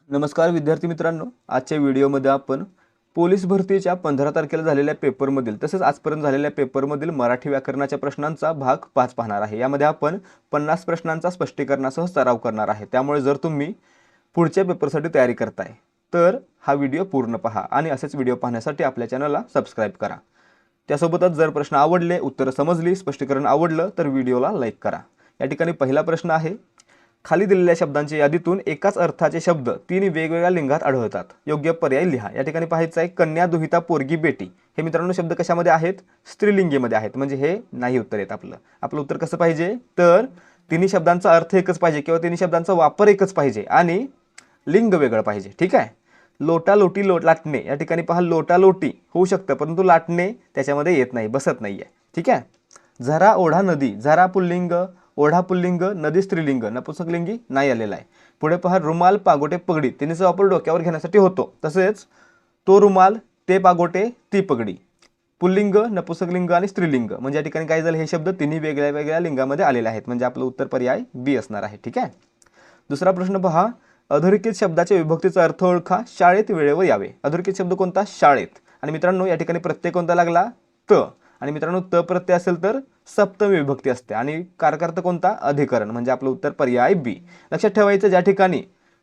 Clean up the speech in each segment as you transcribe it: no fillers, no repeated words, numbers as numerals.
नमस्कार विद्यार्थी मित्रांनो, आजच्या व्हिडिओमध्ये आपण पोलीस भरतीच्या 15 तारखेला झालेल्या पेपरमधील तसेच आजपर्यंत झालेल्या पेपरमधील मराठी व्याकरणाच्या प्रश्नांचा भाग 5 पाहणार आहे। यामध्ये आपण 50 प्रश्नांचा स्पष्टीकरणासह सराव करणार आहे। त्यामुळे जर तुम्ही पुढच्या पेपरसाठी तयारी करताय तर हा व्हिडिओ पूर्ण पहा आणि असेच व्हिडिओ पाहण्यासाठी आपल्या चॅनलला सबस्क्राइब करा। त्यासोबतच जर प्रश्न आवडले, उत्तर समजली, स्पष्टीकरण आवडलं तर व्हिडिओला लाईक करा। या ठिकाणी पहिला प्रश्न आहे, खाली दिलेल्या शब्दांच्या यादीतून एकाच अर्थाचे शब्द 3 वेगवेगळ्या लिंगात आढळतात, योग्य पर्याय लिहा। या ठिकाणी पाहायचं आहे कन्या, दुहिता, पोरगी, बेटी हे मित्रांनो शब्द कशामध्ये आहेत? स्त्रीलिंगीमध्ये आहेत, म्हणजे हे नाही उत्तर येत आपलं उत्तर कसं पाहिजे तर तिन्ही शब्दांचा अर्थ एकच पाहिजे किंवा तिन्ही शब्दांचा वापर एकच पाहिजे आणि लिंग वेगळं पाहिजे। ठीक आहे। लोटा लोटी लाटणे, या ठिकाणी पहा लोटा लोटी होऊ शकतं परंतु लाटणे त्याच्यामध्ये येत नाही, बसत नाहीये। ठीक आहे। झरा, ओढा, नदी, झरा पुल्लिंग, ओढा पुल्लिंग, नदी स्त्रीलिंग, नपुंसकलिंगी नाही आलेला आहे। पुढे पहा रुमाल, पागोटे, पगडी तिन्हीचा वापर डोक्यावर घेण्यासाठी होतो, तसेच तो रुमाल, ते पागोटे, ती पगडी। पुल्लिंग, नपुंसकलिंग आणि स्त्रीलिंग म्हणजे या ठिकाणी काय झालं, हे शब्द तिन्ही वेगळ्या वेगळ्या लिंगामध्ये आलेले आहेत, म्हणजे आपलं उत्तर पर्याय बी असणार आहे। ठीक आहे। दुसरा प्रश्न पहा, अधोरेखित शब्दाच्या विभक्तीचा अर्थ ओळखा, शाळेत वेळेवर यावे। अधोरेखित शब्द कोणता? शाळेत। आणि मित्रांनो या ठिकाणी प्रत्यय कोणता लागला? त। आणि मित्रांनो त प्रत्यय असेल तर सप्तमी विभक्ती असते आणि कारकार्थ कोणता? अधिकरण, म्हणजे आपलं उत्तर पर्याय बी। लक्षात ठेवायचं, ज्या ठिकाणी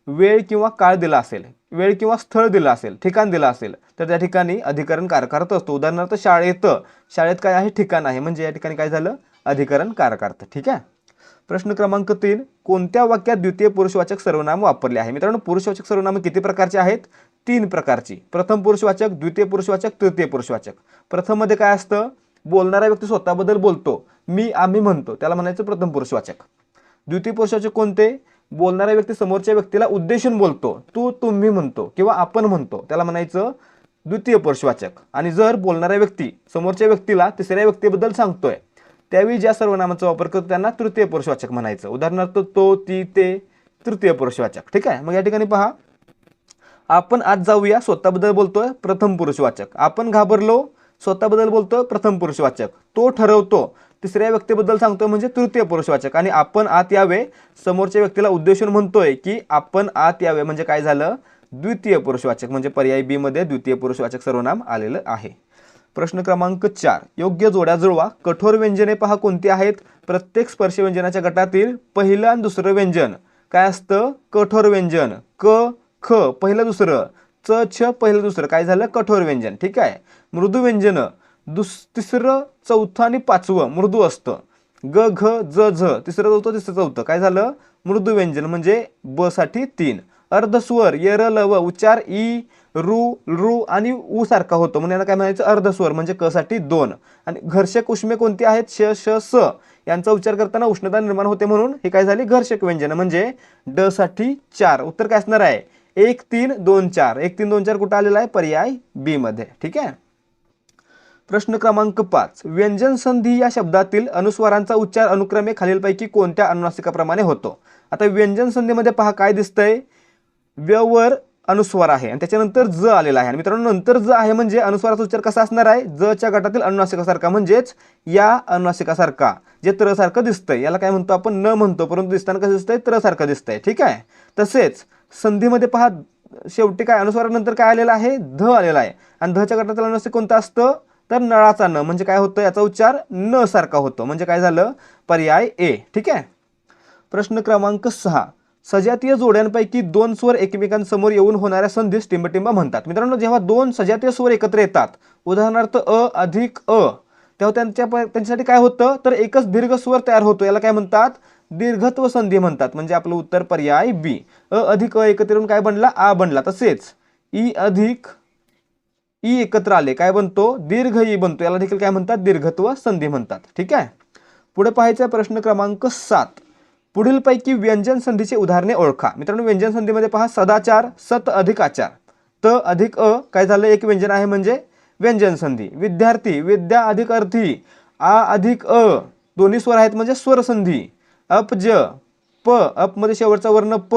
वेळ किंवा काळ दिला असेल, वेळ किंवा स्थळ दिला असेल, ठिकाण दिलं असेल तर त्या ठिकाणी अधिकरण कारकार्थ असतो। उदाहरणार्थ शाळेत, शाळेत काय आहे? ठिकाण आहे, म्हणजे या ठिकाणी काय झालं? अधिकरण कारकार्थ। ठीक आहे। प्रश्न क्रमांक 3, कोणत्या वाक्यात द्वितीय पुरुषवाचक सर्वनाम वापरले आहे? मित्रांनो पुरुषवाचक सर्वनाम किती प्रकारचे आहेत? 3 प्रकारची। प्रथम पुरुषवाचक, द्वितीय पुरुषवाचक, तृतीय पुरुषवाचक। प्रथम मध्ये काय असतं? बोलणारा व्यक्ती स्वतःबद्दल बोलतो, मी, आम्ही म्हणतो, त्याला म्हणायचं प्रथम पुरुषवाचक। द्वितीय पुरुषवाचक कोणते? बोलणारा व्यक्ती समोरच्या व्यक्तीला उद्देशून बोलतो, तू, तुम्ही म्हणतो किंवा आपण म्हणतो, त्याला म्हणायचं द्वितीय पुरुषवाचक। आणि जर बोलणारा व्यक्ती समोरच्या व्यक्तीला तिसऱ्या व्यक्तीबद्दल सांगतोय त्यावेळी ज्या सर्वनामाचा वापर करतो त्यांना तृतीय पुरुषवाचक म्हणायचं। उदाहरणार्थ तो, ती, ते तृतीय पुरुषवाचक। ठीक आहे। मग या ठिकाणी पहा, आपण आज जाऊया स्वतःबद्दल बोलतोय, प्रथम पुरुषवाचक। आपण घाबरलो, स्वतःबद्दल बोलतोय, प्रथम पुरुषवाचक। तो ठरवतो, तिसऱ्या व्यक्तीबद्दल सांगतोय, म्हणजे तृतीय पुरुषवाचक। आणि आपण आत यावे, समोरच्या व्यक्तीला उद्देशून म्हणतोय की आपण आत यावे, म्हणजे काय झालं? द्वितीय पुरुषवाचक, म्हणजे पर्याय बी मध्ये द्वितीय पुरुषवाचक सर्वनाम आलेलं आहे। प्रश्न क्रमांक 4, योग्य जोड्या जुळवा। कठोर व्यंजने पहा कोणती आहेत? प्रत्येक स्पर्श व्यंजनाच्या गटातील पहिलं आणि दुसरं व्यंजन काय असतं? कठोर व्यंजन। क, ख पहिलं दुसरं, च, छ पहिलं दुसरं, काय झालं? कठोर व्यंजन। ठीक आहे। मृदू व्यंजन तिसरं, चौथं आणि पाचवं मृदू असतं। ग, घ, ज, झ तिसरं, चौथं, तिसरं, चौथं, काय झालं? मृदू व्यंजन, म्हणजे ब साठी 3। अर्धस्वर य, र, ल, व उच्चार ई, रू, रू आणि ऊ सारखा होतो, म्हणून याला काय म्हणायचं? अर्धस्वर, म्हणजे क साठी 2। आणि घर्षक उष्मे कोणती आहेत? श, श, स यांचा उच्चार करताना उष्णता निर्माण होते, म्हणून हे काय झाली? घर्षक व्यंजन, म्हणजे ड साठी 4। उत्तर काय असणार आहे? 1, 3, 2, 4। 1, 3, 2, 4 कुठं आलेला आहे? पर्याय बी मध्ये। ठीक आहे। प्रश्न क्रमांक 5, व्यंजन संधी या शब्दातील अनुस्वारांचा उच्चार अनुक्रमे खालीलपैकी कोणत्या अनुनासिकाप्रमाणे होतो? आता व्यंजन संधीमध्ये पहा काय दिसतंय? व्य वर अनुस्वार आहे आणि त्याच्यानंतर ज आलेला आहे। आणि मित्रांनो नंतर ज आहे म्हणजे अनुस्वाराचा उच्चार कसा असणार आहे? ज च्या गटातील अनुनासिकासारखा, म्हणजेच या अनुनासिकासारखा, जे त्र सारखं दिसतंय याला काय म्हणतो आपण? न म्हणतो, परंतु दिसताना कसं दिसतंय? त्र सारखं दिसतंय। ठीक आहे। तसेच संधीमध्ये पहा शेवटी काय अनुस्वारानंतर काय आलेला आहे? ध आलेला आहे आणि ध च्या गटातील अनुनासिक कोणतं असतं? तर नळाचा न, म्हणजे काय होतं? याचा उच्चार न सारखा होतो, म्हणजे काय झालं? पर्याय ए। ठीक आहे। प्रश्न क्रमांक 6, सजातीय जोड्यांपैकी 2 स्वर एकमेकांसमोर येऊन होणाऱ्या संधीस टिंबटिंब म्हणतात। मित्रांनो जेव्हा 2 सजातीय स्वर एकत्र येतात, उदाहरणार्थ अ अधिक अ, तेव्हा त्यांच्यासाठी काय होतं? तर एकच दीर्घ स्वर तयार होतो, याला काय म्हणतात? दीर्घत्व संधी म्हणतात, म्हणजे आपलं उत्तर पर्याय बी। अ अधिक अ एकत्र येऊन काय बनला? आ बनला। तसेच ई अधिक ई एकत्र आले काय बनतो? दीर्घ ई बनतो, याला देखील काय म्हणतात? दीर्घत्व संधी म्हणतात। ठीक आहे। पुढे पाहायचा प्रश्न क्रमांक 7, पुढीलपैकी व्यंजन संधीचे उदाहरणे ओळखा। मित्रांनो व्यंजन संधीमध्ये पहा सदाचार, सत अधिक आचार, त अधिक अ काय झालं? एक व्यंजन आहे, म्हणजे व्यंजन संधी। विद्यार्थी, विद्या अधिक अर्थी, आ अधिक अ दोन्ही स्वर आहेत, म्हणजे स्वर संधी। अपज, प अप मध्ये शेवटचा वर्ण प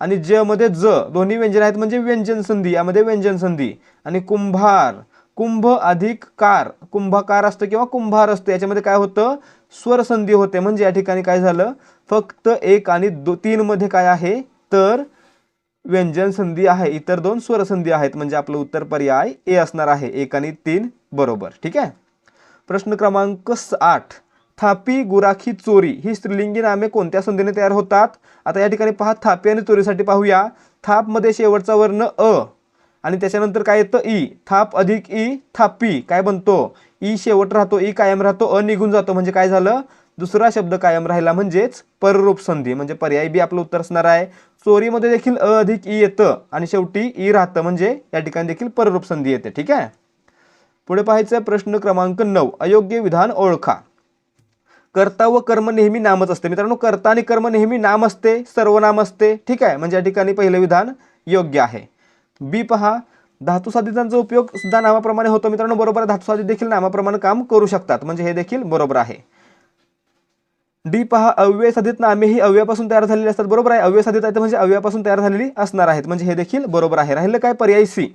आणि ज मध्ये ज दोन्ही व्यंजन आहेत, म्हणजे व्यंजन संधी, यामध्ये व्यंजन संधी। आणि कुंभार, कुंभ अधिक कार, कुंभकार असतं किंवा कुंभार असतं, याच्यामध्ये काय होतं? स्वर संधी होते, म्हणजे या ठिकाणी काय झालं? फक्त 1 आणि 3 मध्ये काय आहे? तर व्यंजन संधी आहे, इतर 2 स्वर संधी आहेत, म्हणजे आपलं उत्तर पर्याय ए असणार आहे. 1 आणि 3 बरोबर. ठीक आहे. प्रश्न क्रमांक 8, थापी, गुराखी, चोरी ही स्त्रीलिंगी नामे कोणत्या संधीने तयार होतात? आता या ठिकाणी पहा, थापी आणि चोरीसाठी पाहूया. थाप मध्ये शेवटचा वर्ण अ आणि त्याच्यानंतर काय येतं ई. थाप अधिक ई, थापी काय बनतो? ई शेवट राहतो, ई कायम राहतो, अ निघून जातो, म्हणजे काय झालं? दुसरा शब्द कायम राहिला, म्हणजेच पररूप संधी, म्हणजे पर्याय बी आपलं उत्तर असणार आहे. चोरीमध्ये देखील अ अधिक ई येतं आणि शेवटी ई राहतं, म्हणजे या ठिकाणी देखील पररूप संधी येते. ठीक आहे. पुढे पाहायचं प्रश्न क्रमांक 9, अयोग्य विधान ओळखा. कर्ता व कर्म नेहमी नामच असते. मित्रांनो, कर्ता आणि कर्म नेहमी नाम असते, सर्वनाम असते. ठीक आहे, म्हणजे या ठिकाणी पहिलं विधान योग्य आहे. बी पहा, धातुसाधितांचा उपयोग सुद्धा नामाप्रमाणे होतो. मित्रांनो, बरोबर आहे, धातुसाधित देखील नामाप्रमाणे काम करू शकतात, म्हणजे हे देखील बरोबर आहे. डी पहा, अव्यय साधित नामे ही अव्ययापासून तयार झालेली असतात. बरोबर आहे, अव्यय साधित आहेत म्हणजे अव्ययापासून तयार झालेली असणार आहेत, म्हणजे हे देखील बरोबर आहे. राहिलं काय? पर्याय सी,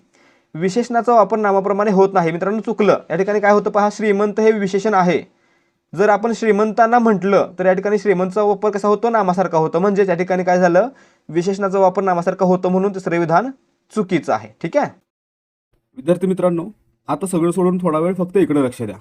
विशेषणाचा वापर नामाप्रमाणे होत नाही. मित्रांनो, चुकलं. या ठिकाणी काय होतं पहा, श्रीमंत हे विशेषण आहे. जर आपण श्रीमंतांना म्हटलं तर या ठिकाणी श्रीमंतचा वापर कसा होतो? नामासारखा होतो, म्हणजे या ठिकाणी काय झालं? विशेषणाचा वापर नामासारखा होतो, म्हणून तिसरे विधान चुकीचं आहे. ठीक आहे. विद्यार्थी मित्रांनो, आता सगळं सोडून थोडा वेळ फक्त इकडे लक्ष द्या.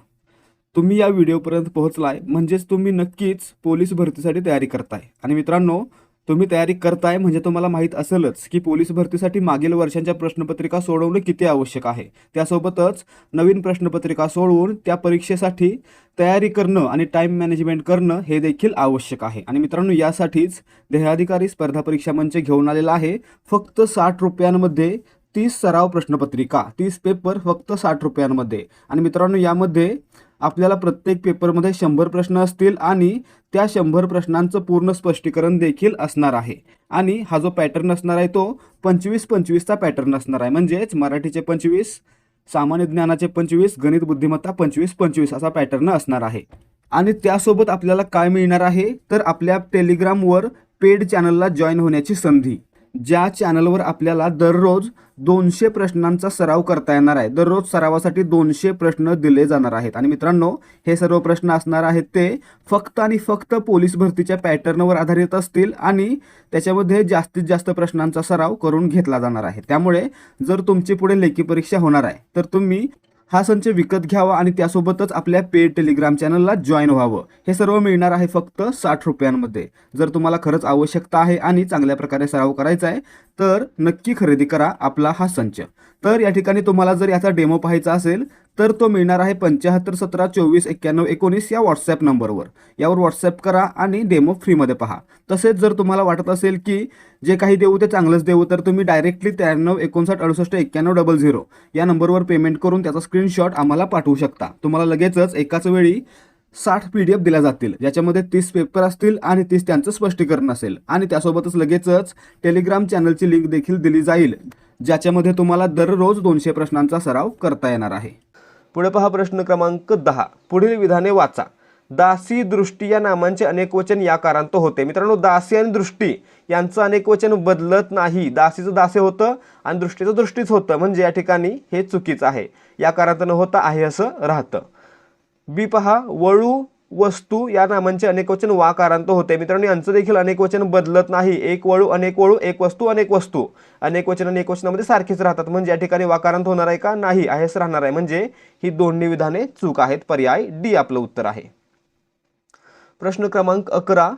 तुम्ही या व्हिडिओपर्यंत पोहोचलाय म्हणजेच तुम्ही नक्कीच पोलीस भरतीसाठी तयारी करताय. आणि मित्रांनो, तुम्ही तयारी करताय म्हणजे तुम्हाला माहीत असेलच की पोलीस भरतीसाठी मागील वर्षांच्या प्रश्नपत्रिका सोडवणे किती आवश्यक आहे. त्यासोबतच नवीन प्रश्नपत्रिका सोडवून त्या परीक्षेसाठी तयारी करणं आणि टाईम मॅनेजमेंट करणं हे देखील आवश्यक आहे. आणि मित्रांनो, यासाठीच देहाधिकारी स्पर्धा परीक्षा मंच घेऊन आलेला आहे. फक्त 60 रुपयांमध्ये 30 सराव प्रश्नपत्रिका, 30 पेपर फक्त 60 रुपयांमध्ये. आणि मित्रांनो, यामध्ये आपल्याला प्रत्येक पेपरमध्ये 100 प्रश्न असतील आणि त्या 100 प्रश्नांचं पूर्ण स्पष्टीकरण देखील असणार आहे. आणि हा जो पॅटर्न असणार आहे तो 25-25चा पॅटर्न असणार आहे, म्हणजेच मराठीचे 25, सामान्य ज्ञानाचे 25, गणित बुद्धिमत्ता 25-25 असा पॅटर्न असणार आहे. आणि त्यासोबत आपल्याला काय मिळणार आहे तर आपल्या टेलिग्रामवर पेड चॅनलला जॉईन होण्याची संधी, ज्या चॅनलवर आपल्याला दररोज 200 प्रश्नांचा सराव करता येणार आहे. दररोज सरावासाठी 200 प्रश्न दिले जाणार आहेत. आणि मित्रांनो, हे सर्व प्रश्न असणार आहेत ते फक्त आणि फक्त पोलीस भरतीच्या पॅटर्नवर आधारित असतील आणि त्याच्यामध्ये जास्तीत जास्त प्रश्नांचा सराव करून घेतला जाणार आहे. त्यामुळे जर तुमची पुढे लेखी परीक्षा होणार आहे तर तुम्ही हा संच विकत घ्यावा आणि त्यासोबतच आपल्या पेड टेलिग्राम चॅनलला जॉईन व्हावं. हे सर्व मिळणार आहे फक्त 60 रुपयांमध्ये. जर तुम्हाला खरंच आवश्यकता आहे आणि चांगल्या प्रकारे सराव करायचा आहे तर नक्की खरेदी करा आपला हा संच. तर या ठिकाणी तुम्हाला जर याचा डेमो पाहायचा असेल तर तो मिळणार आहे 75 17 24 91 19 या व्हॉट्सॲप नंबरवर. यावर व्हॉट्सॲप करा आणि डेमो फ्रीमध्ये पहा. तसेच जर तुम्हाला वाटत असेल की जे काही देऊ ते चांगलंच देऊ तर तुम्ही डायरेक्टली 93 59 68 91 00 या नंबरवर पेमेंट करून त्याचा स्क्रीनशॉट आम्हाला पाठवू शकता. तुम्हाला लगेचच एकाच वेळी 60 PDF दिल्या जातील, ज्याच्यामध्ये 30 पेपर असतील आणि 30 त्यांचं स्पष्टीकरण असेल. आणि त्यासोबतच लगेचच टेलिग्राम चॅनलची लिंक देखील दिली जाईल, ज्याच्यामध्ये तुम्हाला दररोज 200 प्रश्नांचा सराव करता येणार आहे. पुढे पहा प्रश्न क्रमांक 10, पुढील विधाने वाचा. दासी, दृष्टी या नामांचे अनेकवचन या कारांत होते. मित्रांनो, दासी आणि दृष्टी यांचं अनेकवचन बदलत नाही. दासीचं दासे होतं आणि दृष्टीचं दृष्टीच होतं, म्हणजे या ठिकाणी हे चुकीचं आहे. या कारांत न होता आहे असं राहतं. बी पहा, वळू, वस्तू या नामांचे अनेकवचन वाकारांत होते. मित्रांनो, यांचं देखील अनेकवचन बदलत नाही. एक वळू, अनेक वळू, एक वस्तू, अनेक वस्तू. अनेकवचन अनेकवचनामध्ये सारखेच राहतात, म्हणजे या ठिकाणी वाकारांत होणार आहे का? नाही, आहेच राहणार आहे. म्हणजे ही दोन्ही विधाने चूक आहेत. पर्याय डी आपलं उत्तर आहे. प्रश्न क्रमांक 11,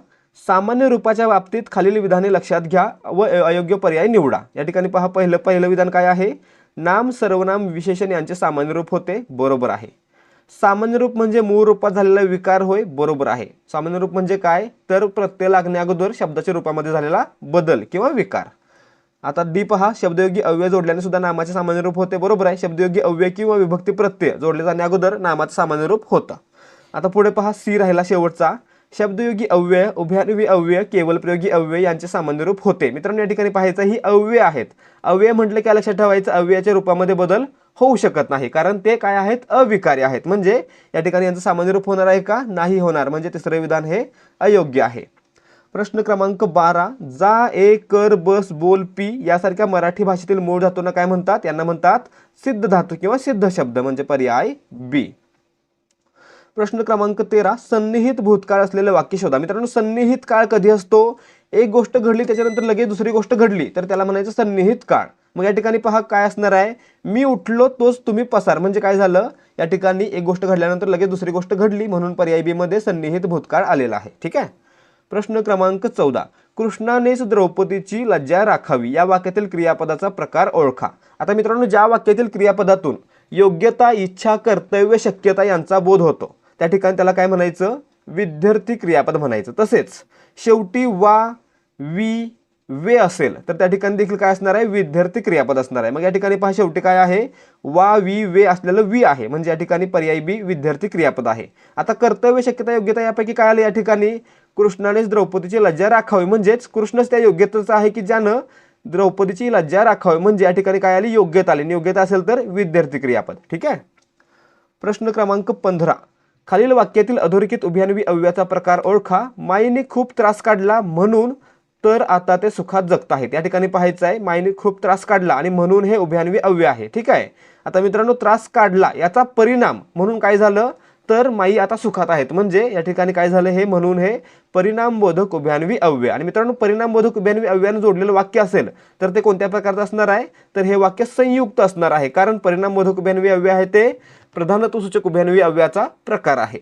सामान्य रूपाच्या बाबतीत खालील विधाने लक्षात घ्या व अयोग्य पर्याय निवडा. या ठिकाणी पहा, पहिलं विधान काय आहे? नाम, सर्वनाम, विशेषण यांचे सामान्य रूप होते. बरोबर आहे. सामान्य रूप म्हणजे मूळ रूपात झालेला विकार होय. बरोबर आहे. सामान्य रूप म्हणजे काय तर प्रत्यय लागण्या अगोदर शब्दाच्या रूपामध्ये झालेला बदल किंवा विकार. आता डी पहा, शब्दयोगी अव्यय जोडल्याने सुद्धा नामाचे सामान्य रूप होते. बरोबर आहे. शब्दयोगी अव्यय किंवा विभक्ती प्रत्यय जोडले जाण्या अगोदर नामाचे सामान्य रूप होतं. आता पुढे पहा, सी राहिला शेवटचा. शब्दयोगी अव्यय, उभयान्वयी अव्यय, केवल प्रयोगी अव्यय यांचे सामान्य रूप होते. मित्रांनो, या ठिकाणी पाहायचं ही अव्यय आहेत. अव्यय म्हटलं की लक्षात ठेवायचं अव्ययाच्या रूपामध्ये बदल होऊ शकत नाही, कारण ते काय आहेत? अविकारी आहेत. म्हणजे या ठिकाणी यांचं सामान्य रूप होणार आहे का? नाही होणार, म्हणजे तिसरे विधान हे अयोग्य आहे. प्रश्न क्रमांक 12, जा, ए, कर, बस, बोल, पी यासारख्या मराठी भाषेतील मूळ धातूंना काय म्हणतात? यांना म्हणतात सिद्ध धातू किंवा सिद्ध शब्द, म्हणजे पर्याय बी. प्रश्न क्रमांक 13, सन्निहित भूतकाळ असलेले वाक्य शोधा. मित्रांनो, सन्निहित काळ कधी असतो? एक गोष्ट घडली त्याच्यानंतर लगेच दुसरी गोष्ट घडली तर त्याला म्हणायचं सन्निहित काळ. मग या ठिकाणी पहा काय असणार आहे, मी उठलो तोच तुम्ही पसार, म्हणजे काय झालं, या ठिकाणी एक गोष्ट घडल्यानंतर लगेच दुसरी गोष्ट घडली म्हणून पर्याय बी मध्ये सन्निहित भूतकाळ आलेला आहे. ठीक आहे. प्रश्न क्रमांक 14, कृष्णानेच द्रौपदीची लज्जा राखावी या वाक्यातील क्रियापदाचा प्रकार ओळखा. आता मित्रांनो, ज्या वाक्यातील क्रियापदातून योग्यता, इच्छा, कर्तव्य, शक्यता यांचा बोध होतो त्या ठिकाणी त्याला काय म्हणायचं, विद्यार्थी क्रियापद म्हणायचं. तसेच शेवटी वा, वी, वे असेल तर त्या ठिकाणी देखील काय असणार आहे, विद्यार्थी क्रियापद असणार आहे. मग या ठिकाणी पहा शेवटी काय आहे, वा, वी, वे असलेलं वी आहे, म्हणजे या ठिकाणी पर्याय बी विद्यार्थी क्रियापद आहे. आता कर्तव्य, शक्यता, योग्यता यापैकी काय आले, या ठिकाणी कृष्णानेच द्रौपदीची लज्जा राखावी, म्हणजेच कृष्णच त्या योग्यतेचा आहे की ज्यानं द्रौपदीची लज्जा राखावी, म्हणजे या ठिकाणी काय आली, योग्यता आली. योग्यता असेल तर विद्यार्थी क्रियापद. ठीक आहे. प्रश्न क्रमांक 15, खालील वाक्यातील अधोरेखित उभयान्वी अव्ययाचा प्रकार ओळखा. माईने खूप त्रास काढला म्हणून तर आता ते सुखात जगत आहेत. या ठिकाणी पाहायचं आहे, माईने खूप त्रास काढला आणि म्हणून हे उभयान्वी अव्यय आहे. ठीक आहे. आता मित्रांनो, त्रास काढला याचा परिणाम म्हणून काय झालं, तर माई आता सुखात आहेत, म्हणजे या ठिकाणी काय झालं, हे म्हणून हे परिणामबोधक उभयान्वी अव्यय. आणि मित्रांनो, परिणामबोधक उभयान्वी अव्ययाने जोडलेलं वाक्य असेल तर ते कोणत्या प्रकारचं असणार आहे, तर हे वाक्य संयुक्त असणार आहे, कारण परिणामबोधक उभयान्वी अव्यय आहे ते प्रधानत्व सूचक उभयान्वी अव्ययाचा प्रकार आहे.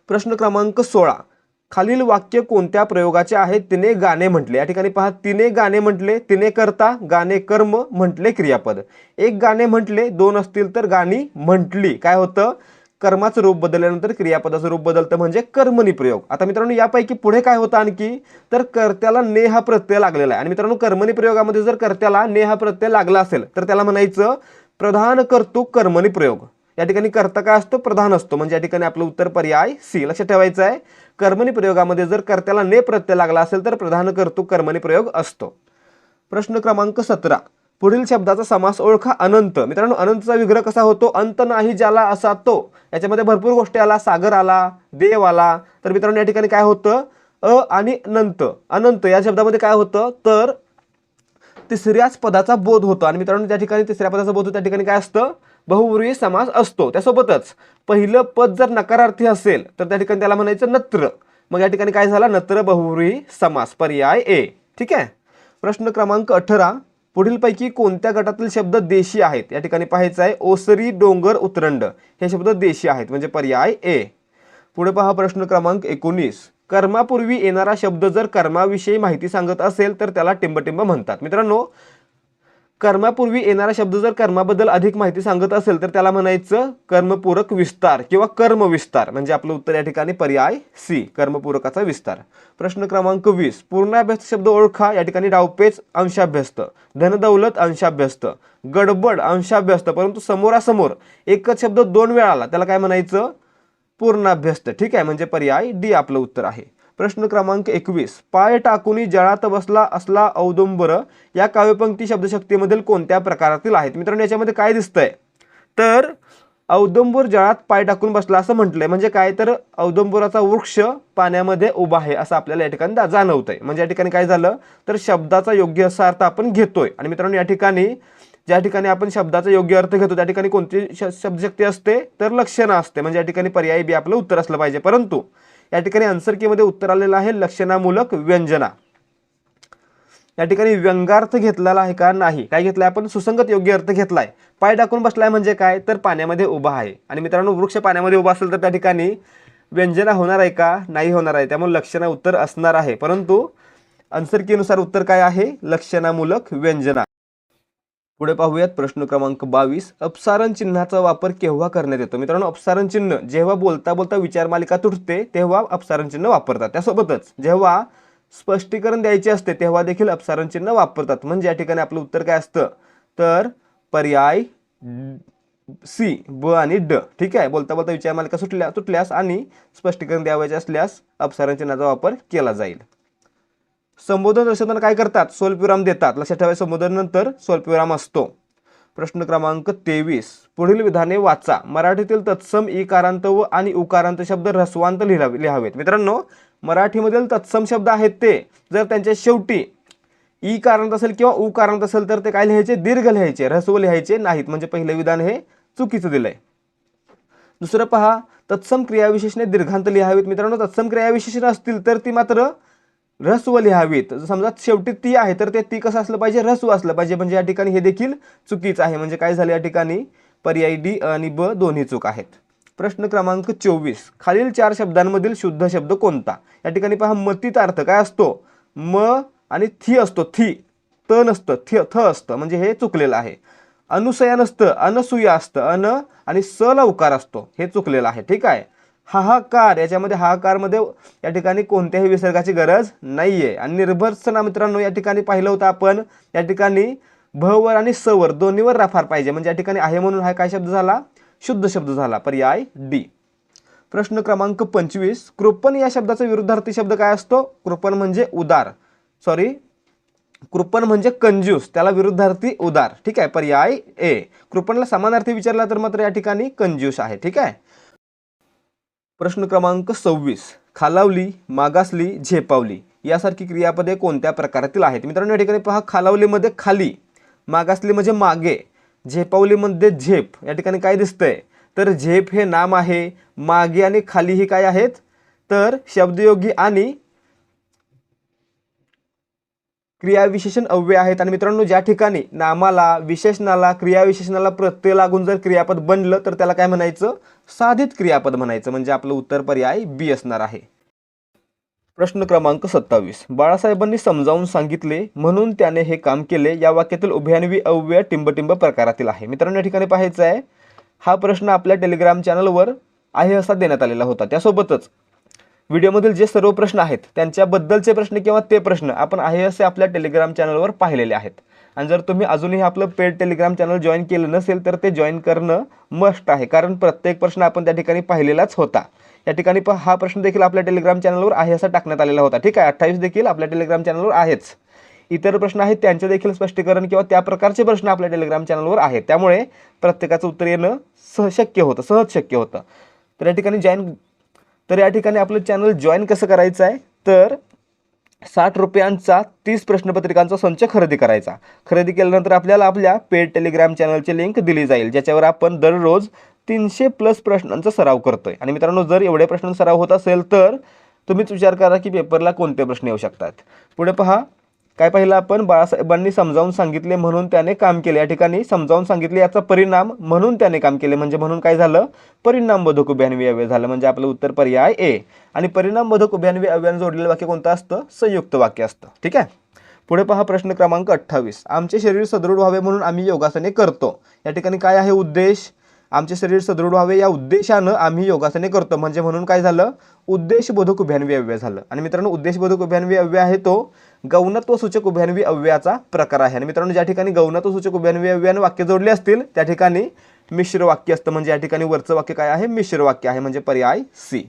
प्रश्न क्रमांक 16, खालील वाक्य कोणत्या प्रयोगाचे आहे, तिने गाणे म्हटले. या ठिकाणी पहा, तिने गाणे म्हटले, तिने करता, गाणे कर्म, म्हटले क्रियापद. एक गाणे म्हटले, दोन असतील तर गाणी म्हटली, काय होतं, कर्माचं रूप बदलल्यानंतर क्रियापदाचं रूप बदलतं, म्हणजे कर्मणी प्रयोग. आता मित्रांनो, यापैकी पुढे काय होतं आणखी, तर कर्त्याला ने हा प्रत्यय लागलेला आहे. आणि मित्रांनो, कर्मणी प्रयोगामध्ये जर कर्त्याला ने हा प्रत्यय लागला असेल तर त्याला म्हणायचं प्रधान कर्तृक कर्मणी प्रयोग. या ठिकाणी कर्ता काय असतो, प्रधान असतो, म्हणजे या ठिकाणी आपलं उत्तर पर्याय सी. लक्षात ठेवायचं आहे, कर्मणी प्रयोगामध्ये जर कर्त्याला ने प्रत्यय लागला असेल तर प्रधान कर्तृक कर्मणी प्रयोग असतो. प्रश्न क्रमांक 17, पुढील शब्दाचा समास ओळखा. अनंत. मित्रांनो, अनंतचा विग्रह कसा होतो, अंत नाही ज्याला असा तो. याच्यामध्ये भरपूर गोष्टी आला, सागर आला, देव आला. तर मित्रांनो, या ठिकाणी काय होतं, आणि नंत, अनंत या शब्दामध्ये काय होतं, तर तिसऱ्याच पदाचा बोध होतो. आणि मित्रांनो, त्या ठिकाणी तिसऱ्या पदाचा बोध होतो त्या ठिकाणी काय असतं, बहुव्रीही समास असतो. त्यासोबतच पहिलं पद जर नकारार्थी असेल तर त्या ठिकाणी त्याला म्हणायचं नत्र. मग या ठिकाणी काय झाला, नत्र बहुव्रीही समास, पर्याय ए. ठीक आहे. प्रश्न क्रमांक 18, पुढीलपैकी कोणत्या गटातील शब्द देशी आहेत. या ठिकाणी पाहायचं आहे, ओसरी, डोंगर, उतरंड हे शब्द देशी आहेत, म्हणजे पर्याय ए. पुढे पहा प्रश्न क्रमांक 19, कर्मापूर्वी येणारा शब्द जर कर्माविषयी माहिती सांगत असेल तर त्याला टिंबटिंब म्हणतात. मित्रांनो, कर्मापूर्वी येणारा शब्द जर कर्माबद्दल अधिक माहिती सांगत असेल तर त्याला म्हणायचं कर्मपूरक विस्तार किंवा कर्म विस्तार, म्हणजे आपलं उत्तर या ठिकाणी पर्याय सी, कर्मपूरकाचा विस्तार. प्रश्न क्रमांक 20, पूर्णाभ्यस्त शब्द ओळखा. या ठिकाणी डावपेच अंशाभ्यस्त, धनदौलत अंशाभ्यस्त, गडबड अंशाभ्यस्त, परंतु समोरासमोर एकच शब्द दोन वेळा आला त्याला काय म्हणायचं, पूर्णाभ्यस्त. ठीक आहे, म्हणजे पर्याय डी आपलं उत्तर आहे. प्रश्न क्रमांक 21, पाय टाकुनी जळात बसला असला औदुंबर या काव्यपंक्ती शब्दशक्तीमधील कोणत्या प्रकारातील आहेत. मित्रांनो, याच्यामध्ये काय दिसतंय, तर औदुंबर जळात पाय टाकून बसला असं म्हटलंय, म्हणजे काय, तर औदुंबराचा वृक्ष पाण्यामध्ये उभा आहे असं आपल्याला या ठिकाणी जाणवतंय. म्हणजे या ठिकाणी काय झालं, तर शब्दाचा योग्य असा अर्थ आपण घेतोय. आणि मित्रांनो, या ठिकाणी ज्या ठिकाणी आपण शब्दाचा योग्य अर्थ घेतो त्या ठिकाणी कोणती शब्दशक्ती असते, तर लक्षणा असते, म्हणजे या ठिकाणी पर्याय बी आपलं उत्तर असलं पाहिजे. परंतु या ठिकाणी आन्सर की मध्ये उत्तर आलेलं आहे लक्षणामूलक व्यंजना. या ठिकाणी व्यंगार्थ घेतलेला आहे का, नाही. काय घेतलाय आपण, सुसंगत योग्य अर्थ घेतलाय. पाय टाकून बसलाय म्हणजे काय, तर पाण्यामध्ये उभा आहे. आणि मित्रांनो, वृक्ष पाण्यामध्ये उभा असेल तर त्या ठिकाणी व्यंजना होणार आहे का, नाही होणार आहे, त्यामुळे लक्षणा उत्तर असणार आहे. परंतु आन्सर की नुसार उत्तर काय आहे, लक्षणामूलक व्यंजना. पुढे पाहूयात प्रश्न क्रमांक 22, अपसारण चिन्हाचा वापर केव्हा करण्यात येतो. मित्रांनो, अपसारण चिन्ह जेव्हा बोलता बोलता विचार मालिका तुटते तेव्हा अपसारण चिन्ह वापरतात. त्यासोबतच जेव्हा स्पष्टीकरण द्यायचे असते तेव्हा देखील अपसारण चिन्ह वापरतात. म्हणजे या ठिकाणी आपलं उत्तर काय असतं, तर पर्याय सी, ब आणि ड. ठीक आहे, बोलता बोलता विचार मालिका तुटल्यास आणि स्पष्टीकरण द्यावायचे असल्यास अपसारण चिन्हाचा वापर केला जाईल. संबोधन दर्शवताना काय करतात, स्वल्पविराम देतात. लक्षात ठेवायचं, संबोधन नंतर स्वल्पविराम असतो. प्रश्न क्रमांक 23, पुढील विधाने वाचा. मराठीतील तत्सम इकारांत व आणि उकारांत शब्द ऱ्हस्वांत लिहावेत. मित्रांनो, मराठीमधील तत्सम शब्द आहेत ते जर त्यांच्या शेवटी इकारांत असेल किंवा उकारांत असेल तर ते काय लिहायचे, दीर्घ लिहायचे, ऱ्हस्व लिहायचे नाहीत. म्हणजे पहिलं विधान हे चुकीचं दिलंय. दुसरं पहा, तत्सम क्रियाविशेषणे दीर्घांत लिहावेत. मित्रांनो, तत्सम क्रियाविशेषणे असतील तर ती मात्र ऱ्हस्व लिहावीत. समजा शेवटी ती आहे तर ते ती कसं असलं पाहिजे, ऱ्हस्व असलं पाहिजे. म्हणजे या ठिकाणी हे देखील चुकीचं आहे. म्हणजे काय झालं या ठिकाणी, पर्याय डी आणि ब दोन्ही चूक आहेत. प्रश्न क्रमांक 24, खालील 4 शब्दांमधील शुद्ध शब्द कोणता? या ठिकाणी पहा, मतीत अर्थ काय असतो, म आणि थी असतो, थी, त नसतं, थ असतं, म्हणजे हे चुकलेलं आहे. अनुसया नसतं, अनसुया असतं, अन आणि स ला उकार असतो, हे चुकलेलं आहे. ठीक आहे. हाहाकार, याच्यामध्ये हाहाकारमध्ये या ठिकाणी कोणत्याही विसर्गाची गरज नाहीये. आणि निर्भर्सना मित्रांनो या ठिकाणी पाहिलं होतं आपण, या ठिकाणी भ वर आणि स वर दोन्हीवर राफार पाहिजे. म्हणजे या ठिकाणी आहे म्हणून हा काय शब्द झाला, शुद्ध शब्द झाला. पर्याय डी. प्रश्न क्रमांक 25, कृपण या शब्दाचा विरुद्धार्थी शब्द काय असतो? कृपण म्हणजे उदार, सॉरी, कृपण म्हणजे कंजूस, त्याला विरुद्धार्थी उदार. ठीक आहे. पर्याय ए. कृपणला समानार्थी विचारला तर मात्र या ठिकाणी कंजूस आहे. ठीक आहे. प्रश्न क्रमांक 26, खालावली, मागासली, झेपावली यासारखी क्रियापदे कोणत्या प्रकारातील आहेत? मित्रांनो या ठिकाणी पहा, खालावलीमध्ये खाली, मागासली म्हणजे मागे, झेपावलीमध्ये झेप. या ठिकाणी काय दिसतंय, तर झेप हे नाम आहे, मागे आणि खाली ही काय आहेत, तर शब्दयोगी आणि क्रियाविशेषण अव्यय आहेत. आणि मित्रांनो ज्या ठिकाणी नामाला, विशेषणाला, क्रियाविशेषणाला प्रत्यय लागून जर क्रियापद बनलं तर त्याला काय म्हणायचं, साधित क्रियापद म्हणायचं. म्हणजे आपलं उत्तर पर्याय बी असणार आहे. प्रश्न क्रमांक 27, बाळासाहेबांनी समजावून सांगितले म्हणून त्याने हे काम केले या वाक्यातील उभयान्वी अव्यय टिंबटिंब प्रकारातील आहे. मित्रांनो या ठिकाणी पाहायचं आहे, हा प्रश्न आपल्या टेलिग्राम चॅनलवर आहे असा देण्यात आलेला होता. त्यासोबतच व्हिडिओमधील जे सर्व प्रश्न आहेत त्यांच्याबद्दलचे प्रश्न किंवा ते प्रश्न आपण आहे असे आपल्या टेलिग्राम चॅनलवर पाहिलेले आहेत. आणि जर तुम्ही अजूनही आपलं पेड टेलिग्राम चॅनल जॉईन केलं नसेल तर ते जॉईन करणं मस्ट आहे, कारण प्रत्येक प्रश्न आपण त्या ठिकाणी पाहिलेलाच होता. या ठिकाणी हा प्रश्न देखील आपल्या टेलिग्राम चॅनलवर आहे असा टाकण्यात आलेला होता. ठीक आहे. 28 देखील आपल्या टेलिग्राम चॅनलवर आहेच. इतर प्रश्न आहेत त्यांचे देखील स्पष्टीकरण किंवा त्या प्रकारचे प्रश्न आपल्या टेलिग्राम चॅनलवर आहेत. त्यामुळे प्रत्येकाचं उत्तर येणं सहज शक्य होतं. तर या ठिकाणी आपलं चॅनल जॉईन कसं करायचं आहे, तर 60 रुपयांचा 30 प्रश्नपत्रिकांचा संच खरेदी करायचा. खरेदी केल्यानंतर आपल्याला आपल्या पेड टेलिग्राम चॅनलची लिंक दिली जाईल, ज्याच्यावर आपण दररोज 300+ प्रश्नांचा सराव करतोय. आणि मित्रांनो जर एवढे प्रश्नांचा सराव होत असेल तर तुम्हीच विचार करा की पेपरला कोणते प्रश्न येऊ शकतात. पुढे पहा, काय पाहिलं आपण, बाळासाहेबांनी समजावून सांगितले म्हणून त्याने काम केले. या ठिकाणी समजावून सांगितले याचा परिणाम म्हणून त्याने काम केले, म्हणजे म्हणून काय झालं, परिणामबोधक उभयान्वी अव्यय झालं. म्हणजे आपलं उत्तर पर्याय ए. आणि परिणामबोधक उभयान्वी अव्ययाने जोडलेलं वाक्य कोणतं असतं, संयुक्त वाक्य असतं. ठीक आहे. पुढे पहा, प्रश्न क्रमांक 28, आमचे शरीर सदृढ व्हावे म्हणून आम्ही योगासने करतो. या ठिकाणी काय आहे उद्देश, आमचे शरीर सदृढ व्हावे या उद्देशानं आम्ही योगासने करतो. म्हणजे म्हणून काय झालं, उद्देशबोधक उभयान्वी अव्यय झालं. आणि मित्रांनो उद्देशबोधक उभयान्वी अव्यय आहे तो गौणत्व सूचक उभयान्वी अव्ययाचा प्रकार आहे. आणि मित्रांनो ज्या ठिकाणी गौणत्व सूचक उभयान्वी अव्ययाने वाक्य जोडले असतील त्या ठिकाणी मिश्र वाक्य असतं. म्हणजे या ठिकाणी वरचं वाक्य काय आहे, मिश्र वाक्य आहे. म्हणजे पर्याय सी.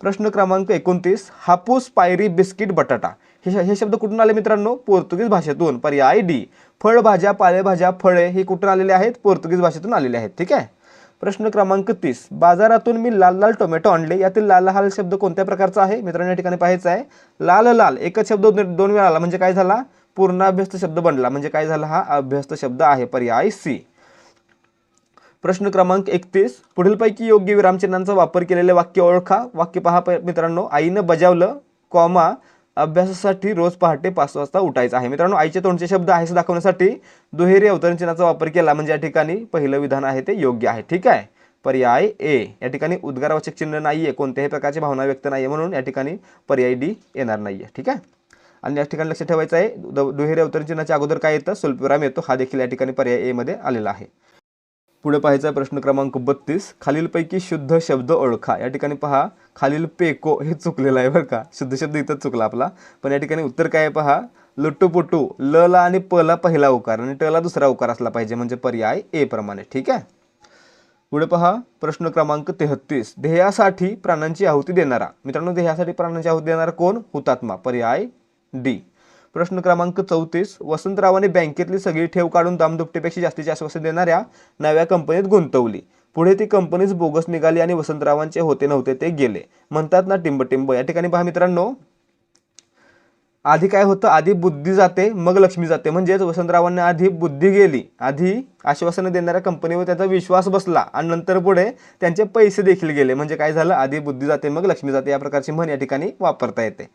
प्रश्न क्रमांक 29, हापूस, पायरी, बिस्किट, बटाटा हे शब्द कुठून आले मित्रांनो, पोर्तुगीज भाषेतून. पर्याय डी. फळभाज्या, पालेभाज्या, फळे हे कुठून आलेले आहेत, पोर्तुगीज भाषेतून आलेले आहेत. ठीक आहे. प्रश्न क्रमांक 30, बाजारातून मी लाल लाल टोमॅटो आणले. यातील लाल हा शब्द कोणत्या प्रकारचा आहे मित्रांनो, या ठिकाणी पाहायचं आहे, लाल लाल एकच शब्द 2 वेळा आला म्हणजे काय झाला, पूर्ण अभ्यस्त शब्द बनला. म्हणजे काय झाला, हा अभ्यस्त शब्द आहे. पर्याय सी. प्रश्न क्रमांक 31, पुढीलपैकी योग्य विरामचिन्हांचा वापर केलेले वाक्य ओळखा. वाक्य पहा मित्रांनो, आईनं बजावलं, कॉमा, अभ्यासासाठी रोज पहाटे 5 वाजता उठायचं आहे. मित्रांनो आईचे तोंडचे शब्द आहे असं दाखवण्यासाठी दुहेरी अवतरण चिन्हाचा वापर केला. म्हणजे या ठिकाणी पहिलं विधान आहे ते योग्य आहे. ठीक आहे. पर्याय ए. या ठिकाणी उद्गारवाचक चिन्ह नाहीये, कोणत्याही प्रकारची भावना व्यक्त नाहीये, म्हणून या ठिकाणी पर्याय डी येणार नाहीये. ठीक आहे. आणि या ठिकाणी लक्षात ठेवायचं आहे, दुहेरी अवतरण चिन्हाच्या अगोदर काय येतं, स्वल्पविराम येतो. हा देखील या ठिकाणी पर्याय ए मध्ये आलेला आहे. पुढे पाहायचा प्रश्न क्रमांक 32, खालीलपैकी शुद्ध शब्द ओळखा. या ठिकाणी पहा, खालील पेको हे चुकलेलं आहे बरं का, शुद्ध शब्द इथंच चुकला आपला. पण या ठिकाणी उत्तर काय आहे पहा, लुटूपुटू, ल ला आणि प ला पहिला उकार आणि ट ला दुसरा उकार असला पाहिजे. म्हणजे पर्याय ए प्रमाणे. ठीक आहे. पुढे पहा, प्रश्न क्रमांक 33, ध्येयासाठी प्राणांची आहुती देणारा. मित्रांनो ध्येयासाठी प्राणांची आहुती देणारा कोण, हुतात्मा. पर्याय डी. प्रश्न क्रमांक 34, वसंतरावाने बँकेतली सगळी ठेव काढून दामदुपटीपेक्षा जास्तीचे आश्वासन देणाऱ्या नव्या कंपनीत गुंतवली. पुढे ती कंपनीच बोगस निघाली आणि वसंतरावांचे होते नव्हते ते गेले. म्हणतात ना टिंबटिंब. या ठिकाणी पहा मित्रांनो, आधी काय होतं, आधी बुद्धी जाते मग लक्ष्मी जाते. म्हणजेच वसंतरावांना आधी बुद्धी गेली, आधी आश्वासनं देणाऱ्या कंपनीवर त्याचा विश्वास बसला आणि नंतर पुढे त्यांचे पैसे देखील गेले. म्हणजे काय झालं, आधी बुद्धी जाते मग लक्ष्मी जाते, या प्रकारची म्हण या ठिकाणी वापरता येते.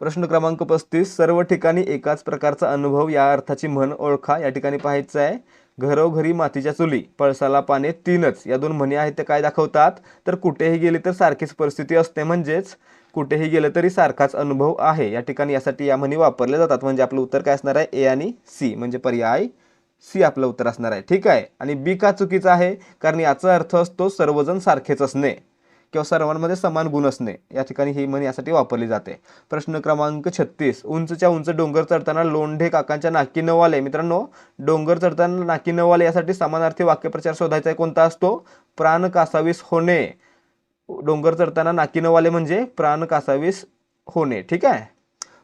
प्रश्न क्रमांक 35 सर्व ठिकाणी एकाच प्रकारचा अनुभव या अर्थाची म्हण ओळखा. या ठिकाणी पाहायचं आहे घरोघरी मातीच्या चुली पळसाला पाने तीनच या दोन म्हणी आहेत ते काय दाखवतात तर कुठेही गेली तर सारखीच परिस्थिती असते म्हणजेच कुठेही गेलं तरी सारखाच अनुभव आहे. या ठिकाणी यासाठी या म्हणी वापरल्या जातात म्हणजे आपलं उत्तर काय असणार आहे ए आणि सी म्हणजे पर्याय सी आपलं उत्तर असणार आहे. ठीक आहे. आणि बी का चुकीचं आहे कारण याचा अर्थ असतो सर्वजण सारखेच असणे किंवा सर्वांमध्ये समान गुण असणे. या ठिकाणी ही म्हण यासाठी वापरली जाते. प्रश्न क्रमांक 36 उंचच्या उंच डोंगर चढताना लोंढे काकांच्या नाकी नऊ आले. मित्रांनो डोंगर चढताना नाकी नऊ आले यासाठी समानार्थी वाक्यप्रचार शोधायचा आहे. कोणता असतो प्राण कासावीस होणे. डोंगर चढताना नाकी नऊ आले म्हणजे प्राण कासावीस होणे. ठीक आहे.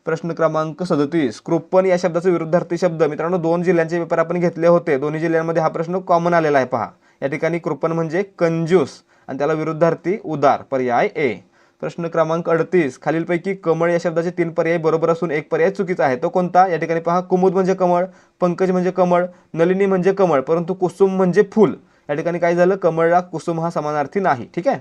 प्रश्न क्रमांक 37 कृपण या शब्दाचा विरुद्धार्थी शब्द. मित्रांनो 2 जिल्ह्यांचे पेपर आपण घेतले होते. दोन्ही जिल्ह्यांमध्ये हा प्रश्न कॉमन आलेला आहे. पहा या ठिकाणी कृपण म्हणजे कंजूस आणि त्याला विरुद्धार्थी उदार पर्याय ए. प्रश्न क्रमांक 38 खालीलपैकी कमळ या शब्दाचे 3 पर्याय बरोबर असून एक पर्याय चुकीचा आहे तो कोणता. या ठिकाणी पहा कुमुद म्हणजे कमळ, पंकज म्हणजे कमळ, नलिनी म्हणजे कमळ परंतु कुसुम म्हणजे फुल. या ठिकाणी काय झालं कमळला कुसुम हा समानार्थी नाही. ठीक आहे.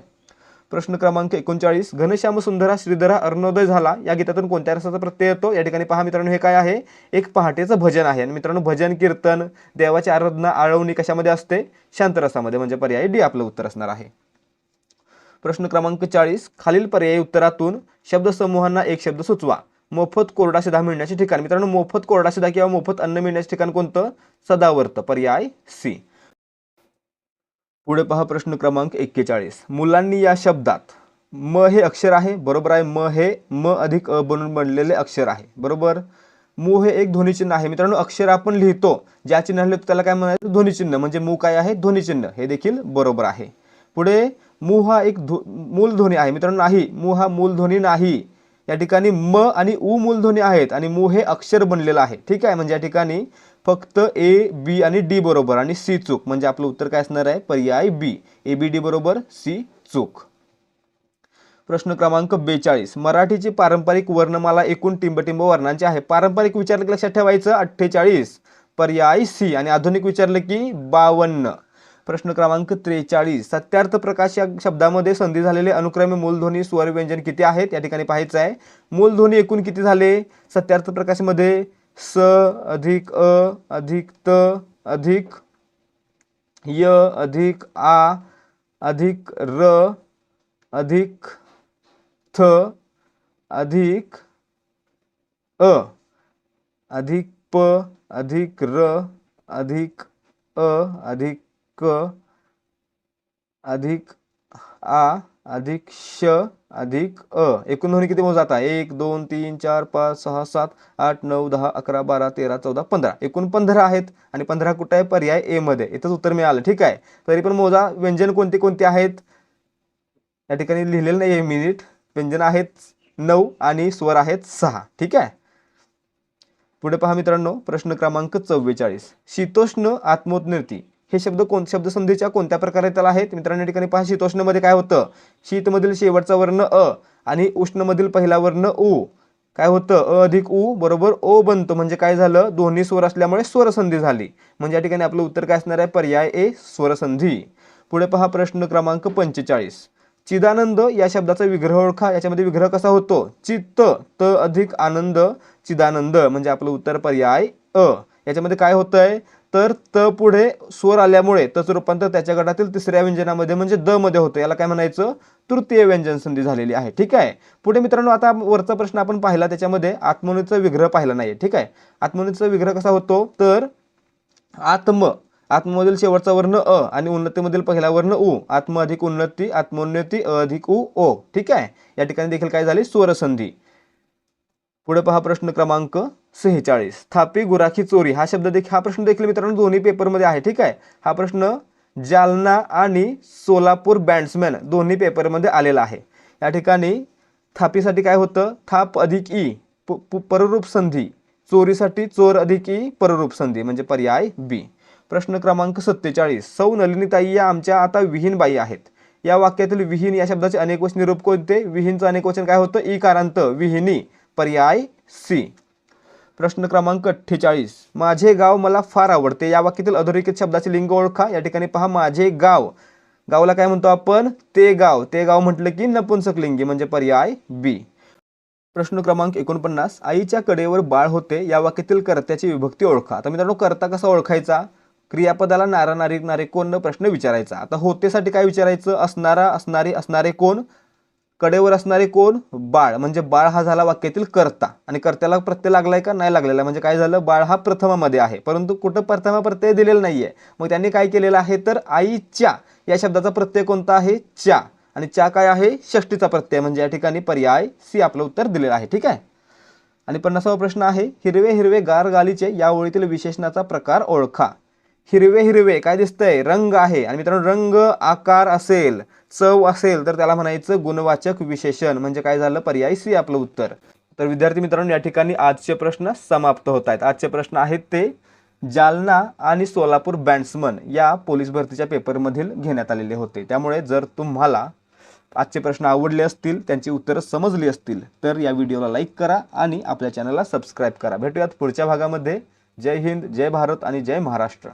प्रश्न क्रमांक 39 घनश्याम सुंदरा श्रीधरा अर्णोदय झाला या गीतातून कोणत्या रसाचा प्रत्यय येतो. या ठिकाणी पहा मित्रांनो हे काय आहे एक पहाटेचं भजन आहे. आणि मित्रांनो भजन कीर्तन देवाची आराधना आळवणी कशामध्ये असते शांत रसामध्ये म्हणजे पर्याय डी आपलं उत्तर असणार आहे. प्रश्न क्रमांक 40 खालील पर्यायी उत्तरातून शब्दसमूहांना एक शब्द सुचवा. मोफत कोरडा शिधा मिळण्याचे ठिकाण. मित्रांनो मोफत कोरडा शिधा किंवा मोफत अन्न मिळण्याचे ठिकाण कोणतं सदावर्त पर्याय सी. पुढे पहा प्रश्न क्रमांक 41 मुलांनी या शब्दात म हे अक्षर आहे बरोबर आहे. म हे म अधिक अ बनून बनलेले अक्षर आहे बरोबर. मू हे एक ध्वनिचिन्ह आहे. मित्रांनो अक्षर आपण लिहितो ज्या चिन्ह लिहितो त्याला काय म्हणायचं ध्वनिचिन्ह म्हणजे मू काय आहे ध्वनिचिन्ह हे देखील बरोबर आहे. पुढे मू हा एक मूलध्वनी आहे. मित्रांनो नाही मू हा मूलध्वनी नाही. या ठिकाणी म आणि उ मूलध्वनी आहेत आणि मू हे अक्षर बनलेलं आहे. ठीक आहे. म्हणजे या ठिकाणी फक्त ए बी आणि डी बरोबर आणि सी चूक म्हणजे आपलं उत्तर काय असणार आहे पर्याय बी ए बी डी बरोबर सी चूक. प्रश्न क्रमांक 42 मराठीची पारंपरिक वर्णमाला एकूण टिंबटिंब वर्णांची आहे. पारंपरिक विचारलं की लक्षात ठेवायचं 48 पर्याय सी आणि आधुनिक विचारलं की 52. प्रश्न क्रमांक 43 सत्यार्थ प्रकाश या शब्दामध्ये संधी झालेले अनुक्रमे मूलध्वनी स्वर व्यंजन किती आहेत. या ठिकाणी पाहायचं आहे मूलध्वनी एकूण किती झाले सत्यार्थ प्रकाशमध्ये स अधिक अ अधिक त अधिक य अधिक आ अधिक र अधिक थ अधिक अ अधिक प अधिक र अधिक अ अधिक क अधिक आ अधिक श अधिक अ. एकूण ध्वनी किती मोजात आहे 1 2 3 4 5 6 7 8 9 10 11 12 13 14 15 एकूण 15 आहेत आणि 15 कुठे आहे पर्याय ए मध्ये. इथंच उत्तर मिळालं. ठीक आहे. तरी पण मोजा व्यंजन कोणते कोणते आहेत या ठिकाणी लिहिलेलं नाही आहे मिनिट. व्यंजन आहेत 9 आणि स्वर आहेत 6. ठीक आहे. पुढे पहा मित्रांनो प्रश्न क्रमांक 44 शीतोष्ण आत्मोन्नती हे शब्दसंधीच्या कोणत्या प्रकारे त्याला आहेत. मित्रांनो या ठिकाणी पहा शीतोष्ण मध्ये काय होतं शीत मधील शेवटचा वर्ण अ आणि उष्ण मधील पहिला वर्ण उ काय होतं अ अधिक उ बरोबर ओ बनतो म्हणजे काय झालं दोन्ही स्वर असल्यामुळे स्वरसंधी झाली म्हणजे या ठिकाणी आपलं उत्तर काय असणार आहे पर्याय ए स्वरसंधी. पुढे पहा प्रश्न क्रमांक 45 चिदानंद या शब्दाचा विग्रह ओळखा. याच्यामध्ये विग्रह कसा होतो चित्त त अधिक आनंद चिदानंद म्हणजे आपलं उत्तर पर्याय अ. याच्यामध्ये काय होतंय तर त पुढे स्वर आल्यामुळे तचं रूपांतर त्याच्या गटातील तिसऱ्या व्यंजनामध्ये म्हणजे द मध्ये होतं. याला काय म्हणायचं तृतीय व्यंजन संधी झालेली आहे. ठीक आहे. पुढे मित्रांनो आता वरचा प्रश्न आपण पाहिला त्याच्यामध्ये आत्मोन्नतीचा विग्रह पाहिला नाहीये. ठीक आहे. आत्मोन्नतीचा विग्रह कसा होतो तर आत्ममधील शेवटचा वर्ण अ आणि उन्नतीमधील पहिला वर्ण उ आत्म अधिक उन्नती आत्मोन्नती अ अधिक उ ओ. ठीक आहे. या ठिकाणी देखील काय झाली स्वरसंधी. पुढे पहा प्रश्न क्रमांक 46 थापी गुराखी चोरी हा प्रश्न देखील मित्रांनो दोन्ही पेपरमध्ये आहे. ठीक आहे. हा प्रश्न जालना आणि सोलापूर बॅट्समॅन दोन्ही पेपरमध्ये आलेला आहे. या ठिकाणी थापीसाठी काय होतं थाप अधिक ई पररूप संधी चोरीसाठी चोर अधिक ई पररूप संधी म्हणजे पर्याय बी. प्रश्न क्रमांक 47 सौ नलिनीताई या आमच्या आता विहीनबाई आहेत. या वाक्यातील विहीन या शब्दाचे अनेकवचनी रूप कोणते विहीनचं अनेकवचन काय होतं इकारांत विहिनी पर्याय सी. प्रश्न क्रमांक 48 माझे गाव मला फार आवडते या वाक्यातील अधोरेखित शब्दाचे लिंग ओळखा. या ठिकाणी पहा माझे गाव गावला काय म्हणतो आपण ते गाव म्हटलं की नपुंसक लिंगी म्हणजे पर्याय बी. प्रश्न क्रमांक 49, आईच्या कडेवर बाळ होते या वाक्यातील कर्त्याची विभक्ती ओळखा. आता मित्रांनो, कर्ता कसा ओळखायचा? क्रियापदाला नारा, नारी, नारे, कोण न प्रश्न विचारायचा. आता होतेसाठी काय विचारायचं? असणारा, असणारी, असणारे कोण, कडेवर असणारे कोण, बाळ. म्हणजे बाळ हा झाला वाक्यातील कर्ता आणि कर्त्याला प्रत्यय लागलाय का? नाही लागलेला. म्हणजे काय झालं? बाळ हा प्रथमामध्ये आहे, परंतु कुठं प्रथमा प्रत्यय दिलेला नाहीये. मग त्यांनी काय केलेलं आहे तर आईच्या या शब्दाचा प्रत्यय कोणता आहे? च्या. आणि च्या काय आहे? षष्टीचा प्रत्यय. म्हणजे या ठिकाणी पर्याय सी आपलं उत्तर दिलेलं आहे. ठीक आहे. आणि 50वा प्रश्न आहे, हिरवे हिरवे गार गालीचे या ओळीतील विशेषणाचा प्रकार ओळखा. हिरवे हिरवे काय दिसतंय? रंग आहे. आणि मित्रांनो, रंग आकार असेल, चव असेल तर त्याला म्हणायचं गुणवाचक विशेषण. म्हणजे काय झालं? पर्याय सी आपलं उत्तर. तर विद्यार्थी मित्रांनो, या ठिकाणी आजचे प्रश्न समाप्त होत आहेत. आजचे प्रश्न आहेत ते जालना आणि सोलापूर बॅट्समन या पोलीस भरतीच्या पेपरमधील घेण्यात आलेले होते. त्यामुळे जर तुम्हाला आजचे प्रश्न आवडले असतील, त्यांची उत्तरं समजली असतील तर या व्हिडिओला लाईक करा आणि आपल्या चॅनलला सबस्क्राईब करा. भेटूयात पुढच्या भागामध्ये. जय हिंद, जय भारत आणि जय महाराष्ट्र.